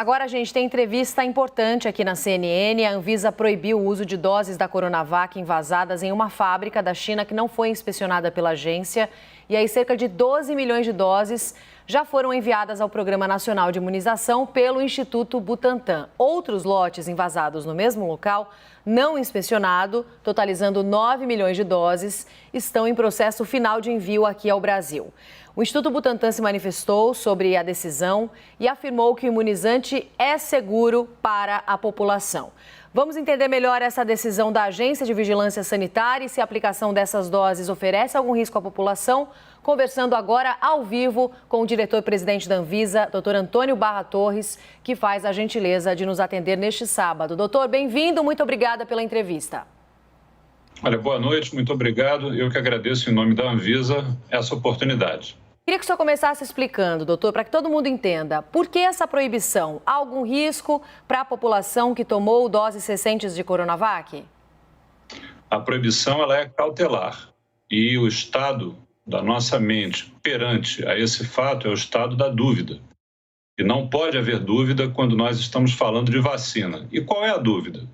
Agora, gente, tem entrevista importante aqui na CNN. A Anvisa proibiu o uso de doses da Coronavac envasadas em uma fábrica da China que não foi inspecionada pela agência. E aí, cerca de 12 milhões de doses já foram enviadas ao Programa Nacional de Imunização pelo Instituto Butantan. Outros lotes envasados no mesmo local, não inspecionado, totalizando 9 milhões de doses, estão em processo final de envio aqui ao Brasil. O Instituto Butantan se manifestou sobre a decisão e afirmou que o imunizante é seguro para a população. Vamos entender melhor essa decisão da Agência de Vigilância Sanitária e se a aplicação dessas doses oferece algum risco à população. Conversando agora ao vivo com o diretor-presidente da Anvisa, Dr. Antônio Barra Torres, que faz a gentileza de nos atender neste sábado. Doutor, bem-vindo, muito obrigada pela entrevista. Olha, boa noite, muito obrigado. Eu que agradeço em nome da Anvisa essa oportunidade. Queria que o senhor começasse explicando, doutor, para que todo mundo entenda, por que essa proibição? Há algum risco para a população que tomou doses recentes de Coronavac? A proibição ela é cautelar e o estado da nossa mente perante a esse fato é o estado da dúvida. E não pode haver dúvida quando nós estamos falando de vacina. E qual é a dúvida?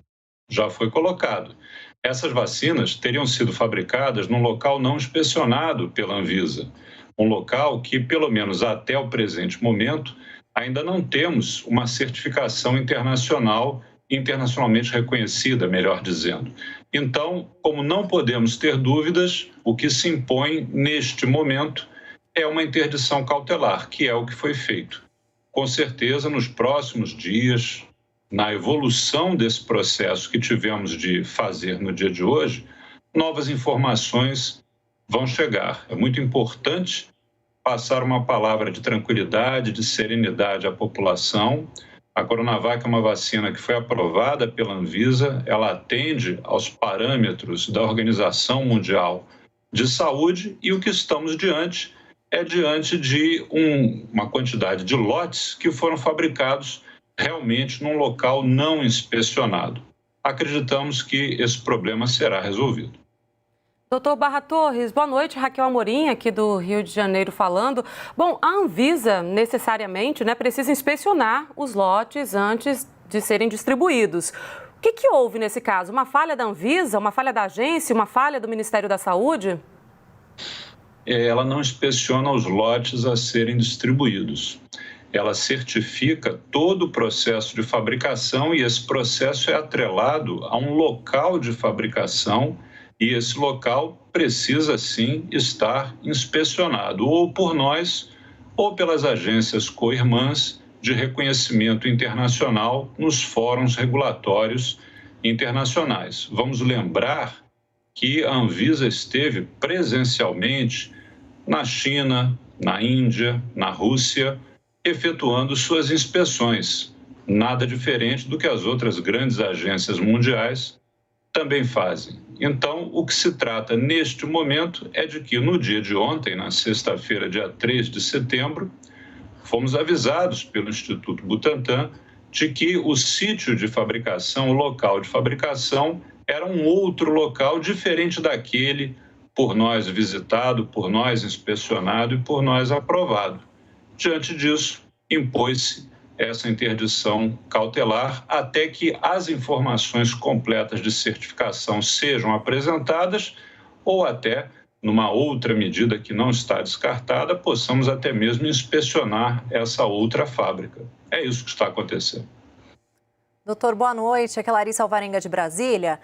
Já foi colocado. Essas vacinas teriam sido fabricadas num local não inspecionado pela Anvisa. Um local que, pelo menos até o presente momento, ainda não temos uma certificação internacionalmente reconhecida, melhor dizendo. Então, como não podemos ter dúvidas, o que se impõe neste momento é uma interdição cautelar, que é o que foi feito. Com certeza, nos próximos dias, na evolução desse processo que tivemos de fazer no dia de hoje, novas informações vão chegar. É muito importante passar uma palavra de tranquilidade, de serenidade à população. A Coronavac é uma vacina que foi aprovada pela Anvisa, ela atende aos parâmetros da Organização Mundial de Saúde e o que estamos diante é diante de uma quantidade de lotes que foram fabricados realmente num local não inspecionado. Acreditamos que esse problema será resolvido. Doutor Barra Torres, boa noite. Raquel Amorim, aqui do Rio de Janeiro, falando. Bom, a Anvisa, necessariamente, precisa inspecionar os lotes antes de serem distribuídos. O que houve nesse caso? Uma falha da Anvisa, uma falha da agência, uma falha do Ministério da Saúde? Ela não inspeciona os lotes a serem distribuídos. Ela certifica todo o processo de fabricação e esse processo é atrelado a um local de fabricação. E esse local precisa, sim, estar inspecionado, ou por nós, ou pelas agências co-irmãs de reconhecimento internacional nos fóruns regulatórios internacionais. Vamos lembrar que a Anvisa esteve presencialmente na China, na Índia, na Rússia, efetuando suas inspeções. Nada diferente do que as outras grandes agências mundiais também fazem. Então, o que se trata neste momento é de que no dia de ontem, na sexta-feira, dia 3 de setembro, fomos avisados pelo Instituto Butantan de que o sítio de fabricação, o local de fabricação, era um outro local diferente daquele por nós visitado, por nós inspecionado e por nós aprovado. Diante disso, impôs-se essa interdição cautelar até que as informações completas de certificação sejam apresentadas ou até, numa outra medida que não está descartada, possamos até mesmo inspecionar essa outra fábrica. É isso que está acontecendo. Doutor, boa noite. Aqui é Larissa Alvarenga de Brasília.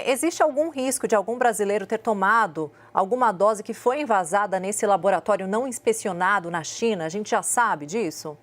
Existe algum risco de algum brasileiro ter tomado alguma dose que foi envasada nesse laboratório não inspecionado na China? A gente já sabe disso?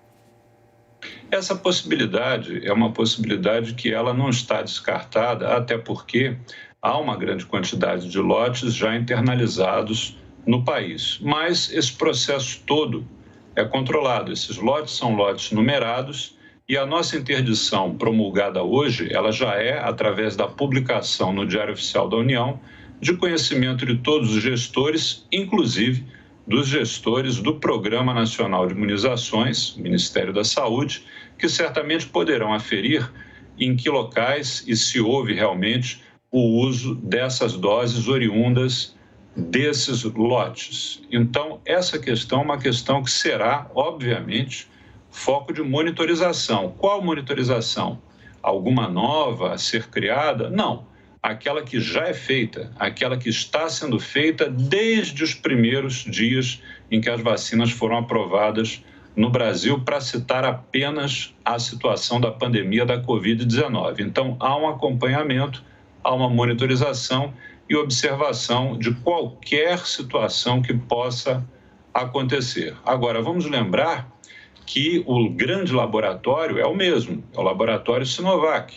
Essa possibilidade é uma possibilidade que ela não está descartada, até porque há uma grande quantidade de lotes já internalizados no país. Mas esse processo todo é controlado. Esses lotes são lotes numerados e a nossa interdição promulgada hoje, ela já é através da publicação no Diário Oficial da União, de conhecimento de todos os gestores, inclusive dos gestores do Programa Nacional de Imunizações, Ministério da Saúde, que certamente poderão aferir em que locais e se houve realmente o uso dessas doses oriundas desses lotes. Então, essa questão é uma questão que será, obviamente, foco de monitorização. Qual monitorização? Alguma nova a ser criada? Não. Aquela que já é feita, aquela que está sendo feita desde os primeiros dias em que as vacinas foram aprovadas no Brasil, para citar apenas a situação da pandemia da Covid-19. Então, há um acompanhamento, há uma monitorização e observação de qualquer situação que possa acontecer. Agora, vamos lembrar que o grande laboratório é o mesmo, é o laboratório Sinovac,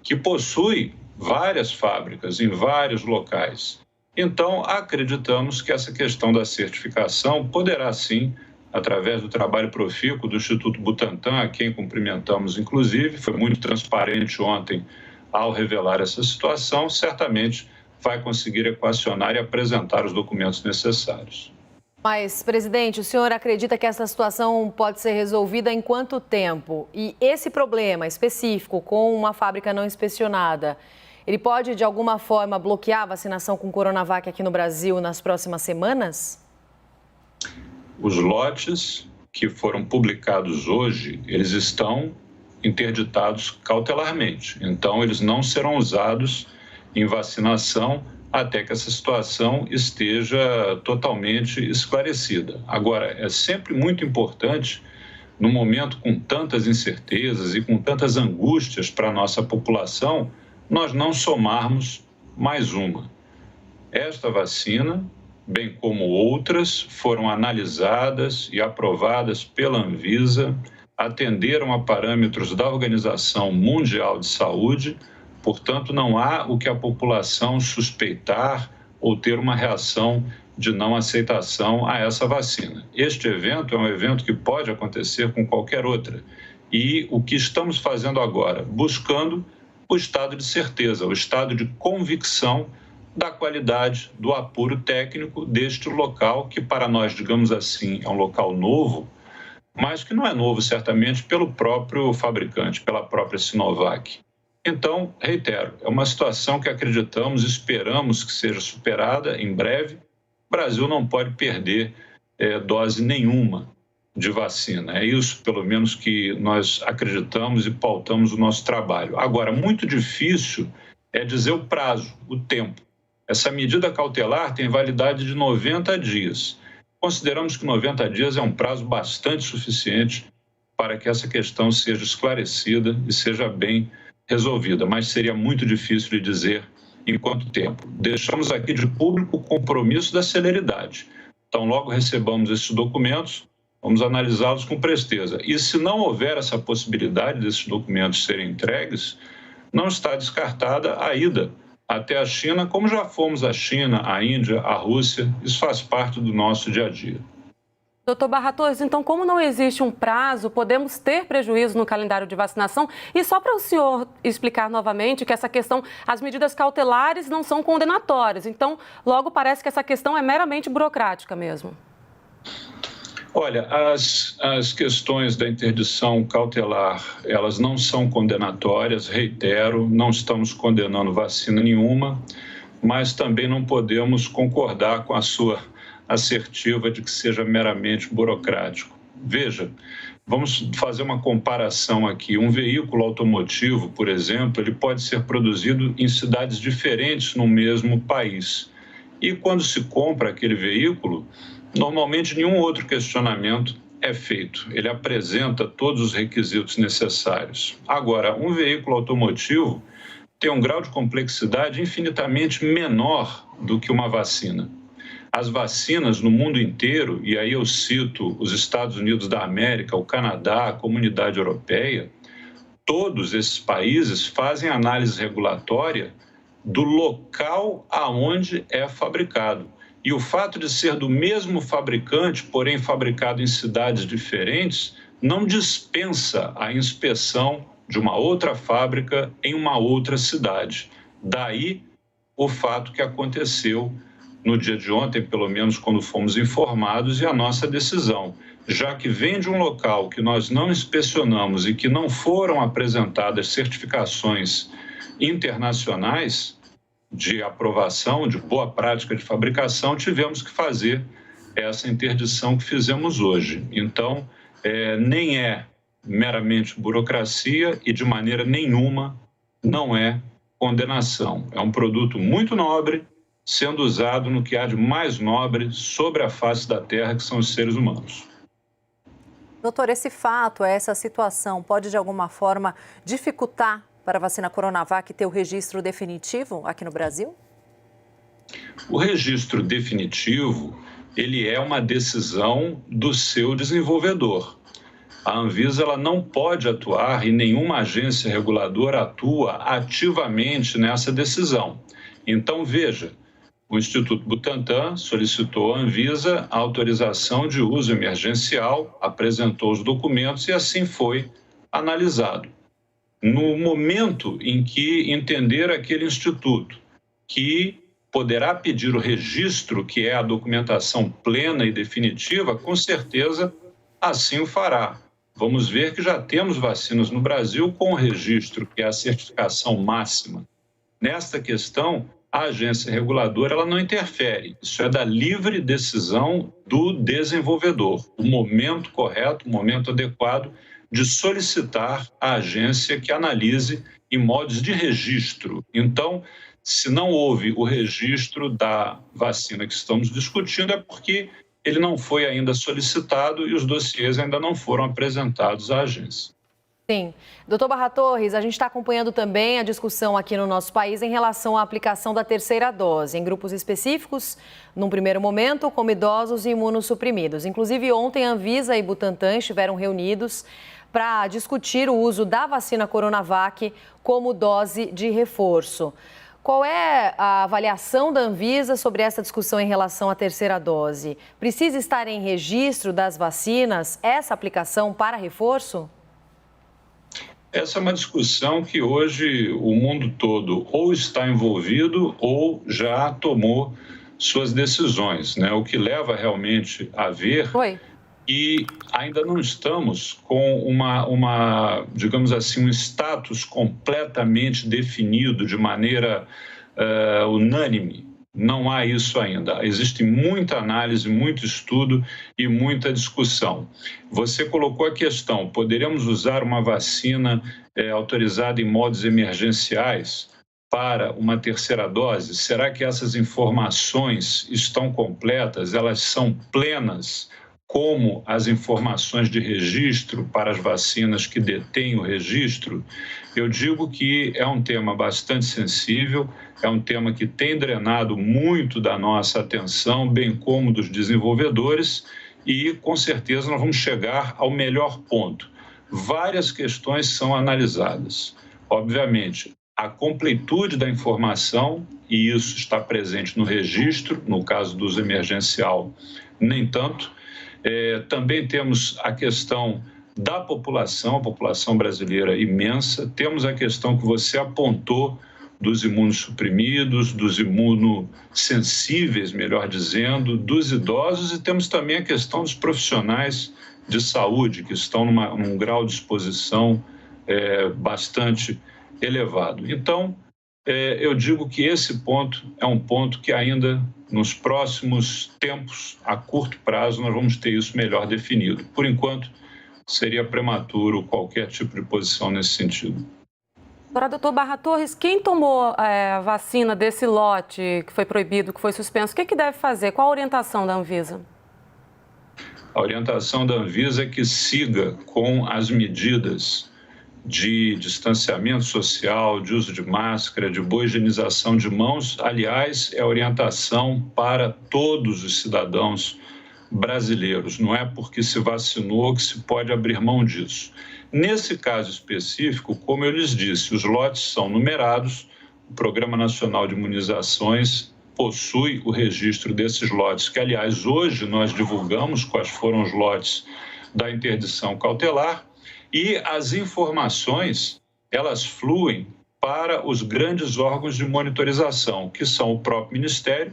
que possui várias fábricas em vários locais. Então, acreditamos que essa questão da certificação poderá sim, através do trabalho profícuo do Instituto Butantan, a quem cumprimentamos inclusive, foi muito transparente ontem ao revelar essa situação, certamente vai conseguir equacionar e apresentar os documentos necessários. Mas, presidente, o senhor acredita que essa situação pode ser resolvida em quanto tempo? E esse problema específico com uma fábrica não inspecionada, ele pode, de alguma forma, bloquear a vacinação com Coronavac aqui no Brasil nas próximas semanas? Os lotes que foram publicados hoje, eles estão interditados cautelarmente. Então, eles não serão usados em vacinação até que essa situação esteja totalmente esclarecida. Agora, é sempre muito importante, num momento com tantas incertezas e com tantas angústias para a nossa população, nós não somarmos mais uma. Esta vacina, bem como outras, foram analisadas e aprovadas pela Anvisa, atenderam a parâmetros da Organização Mundial de Saúde, portanto, não há o que a população suspeitar ou ter uma reação de não aceitação a essa vacina. Este evento é um evento que pode acontecer com qualquer outra. E o que estamos fazendo agora? Buscando o estado de certeza, o estado de convicção da qualidade do apuro técnico deste local, que para nós, digamos assim, é um local novo, mas que não é novo, certamente, pelo próprio fabricante, pela própria Sinovac. Então, reitero, é uma situação que acreditamos, esperamos que seja superada em breve. O Brasil não pode perder dose nenhuma de vacina. É isso, pelo menos, que nós acreditamos e pautamos o nosso trabalho. Agora, muito difícil é dizer o prazo, o tempo. Essa medida cautelar tem validade de 90 dias. Consideramos que 90 dias é um prazo bastante suficiente para que essa questão seja esclarecida e seja bem resolvida, mas seria muito difícil de dizer em quanto tempo. Deixamos aqui de público o compromisso da celeridade. Então, logo recebamos esses documentos, vamos analisá-los com presteza. E se não houver essa possibilidade desses documentos serem entregues, não está descartada a ida até a China, como já fomos à China, à Índia, à Rússia. Isso faz parte do nosso dia a dia. Doutor Barra Torres, então, como não existe um prazo, podemos ter prejuízo no calendário de vacinação? E só para o senhor explicar novamente que essa questão, as medidas cautelares não são condenatórias. Então, logo parece que essa questão é meramente burocrática mesmo. Olha, as questões da interdição cautelar, elas não são condenatórias, reitero, não estamos condenando vacina nenhuma, mas também não podemos concordar com a sua assertiva de que seja meramente burocrático. Veja, vamos fazer uma comparação aqui. Um veículo automotivo, por exemplo, ele pode ser produzido em cidades diferentes no mesmo país. E quando se compra aquele veículo, normalmente nenhum outro questionamento é feito. Ele apresenta todos os requisitos necessários. Agora, um veículo automotivo tem um grau de complexidade infinitamente menor do que uma vacina. As vacinas no mundo inteiro, e aí eu cito os Estados Unidos da América, o Canadá, a Comunidade Europeia, todos esses países fazem análise regulatória do local aonde é fabricado. E o fato de ser do mesmo fabricante, porém fabricado em cidades diferentes, não dispensa a inspeção de uma outra fábrica em uma outra cidade. Daí o fato que aconteceu no dia de ontem, pelo menos quando fomos informados, e a nossa decisão, já que vem de um local que nós não inspecionamos e que não foram apresentadas certificações internacionais de aprovação, de boa prática de fabricação, tivemos que fazer essa interdição que fizemos hoje. Então, nem é meramente burocracia e, de maneira nenhuma, não é condenação. É um produto muito nobre, sendo usado no que há de mais nobre sobre a face da Terra, que são os seres humanos. Doutor, esse fato, essa situação, pode de alguma forma dificultar para a vacina Coronavac ter o registro definitivo aqui no Brasil? O registro definitivo, ele é uma decisão do seu desenvolvedor. A Anvisa ela não pode atuar e nenhuma agência reguladora atua ativamente nessa decisão. Então, veja, o Instituto Butantan solicitou à Anvisa a autorização de uso emergencial, apresentou os documentos e assim foi analisado. No momento em que entender aquele instituto que poderá pedir o registro, que é a documentação plena e definitiva, com certeza assim o fará. Vamos ver que já temos vacinas no Brasil com o registro, que é a certificação máxima. Nesta questão, a agência reguladora ela não interfere. Isso é da livre decisão do desenvolvedor. O momento correto, o momento adequado de solicitar à agência que analise em modos de registro. Então, se não houve o registro da vacina que estamos discutindo, é porque ele não foi ainda solicitado e os dossiês ainda não foram apresentados à agência. Sim. Doutor Barra Torres, a gente está acompanhando também a discussão aqui no nosso país em relação à aplicação da terceira dose em grupos específicos, num primeiro momento, como idosos e imunossuprimidos. Inclusive, ontem, a Anvisa e Butantan estiveram reunidos para discutir o uso da vacina Coronavac como dose de reforço. Qual é a avaliação da Anvisa sobre essa discussão em relação à terceira dose? Precisa estar em registro das vacinas essa aplicação para reforço? Essa é uma discussão que hoje o mundo todo ou está envolvido ou já tomou suas decisões, né? O que leva realmente a ver que ainda não estamos com digamos assim, um status completamente definido de maneira unânime. Não há isso ainda. Existe muita análise, muito estudo e muita discussão. Você colocou a questão, poderemos usar uma vacina autorizada em modos emergenciais para uma terceira dose? Será que essas informações estão completas? Elas são plenas? Como as informações de registro para as vacinas que detêm o registro? Eu digo que é um tema bastante sensível, é um tema que tem drenado muito da nossa atenção, bem como dos desenvolvedores, e com certeza nós vamos chegar ao melhor ponto. Várias questões são analisadas. Obviamente, a completude da informação, e isso está presente no registro, no caso do uso emergencial, nem tanto. Também temos a questão da população, a população brasileira imensa. Temos a questão que você apontou dos imunossuprimidos, dos imunossensíveis, melhor dizendo, dos idosos, e temos também a questão dos profissionais de saúde, que estão num grau de exposição bastante elevado. Então, eu digo que esse ponto é um ponto que ainda nos próximos tempos, a curto prazo, nós vamos ter isso melhor definido. Por enquanto, seria prematuro qualquer tipo de posição nesse sentido. Agora, doutor Barra Torres, quem tomou a vacina desse lote que foi proibido, que foi suspenso, o que deve fazer? Qual a orientação da Anvisa? A orientação da Anvisa é que siga com as medidas de distanciamento social, de uso de máscara, de boa higienização de mãos. Aliás, é orientação para todos os cidadãos brasileiros. Não é porque se vacinou que se pode abrir mão disso. Nesse caso específico, como eu lhes disse, os lotes são numerados, o Programa Nacional de Imunizações possui o registro desses lotes, que, aliás, hoje nós divulgamos quais foram os lotes da interdição cautelar, e as informações, elas fluem para os grandes órgãos de monitorização, que são o próprio Ministério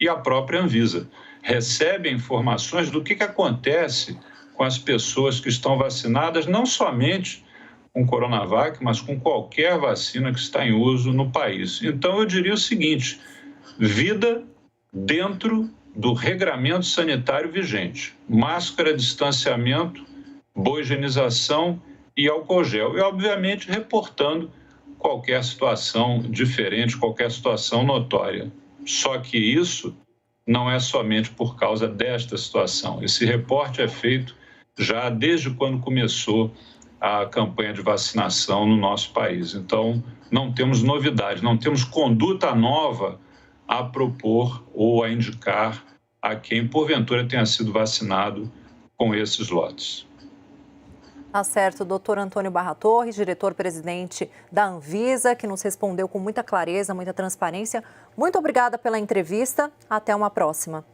e a própria Anvisa. Recebem informações do que acontece com as pessoas que estão vacinadas, não somente com Coronavac, mas com qualquer vacina que está em uso no país. Então, eu diria o seguinte: vida dentro do regramento sanitário vigente, máscara, distanciamento boa higienização e álcool gel. E, obviamente, reportando qualquer situação diferente, qualquer situação notória. Só que isso não é somente por causa desta situação. Esse reporte é feito já desde quando começou a campanha de vacinação no nosso país. Então, não temos novidade, não temos conduta nova a propor ou a indicar a quem, porventura, tenha sido vacinado com esses lotes. Tá certo, doutor Antônio Barra Torres, diretor-presidente da Anvisa, que nos respondeu com muita clareza, muita transparência. Muito obrigada pela entrevista. Até uma próxima.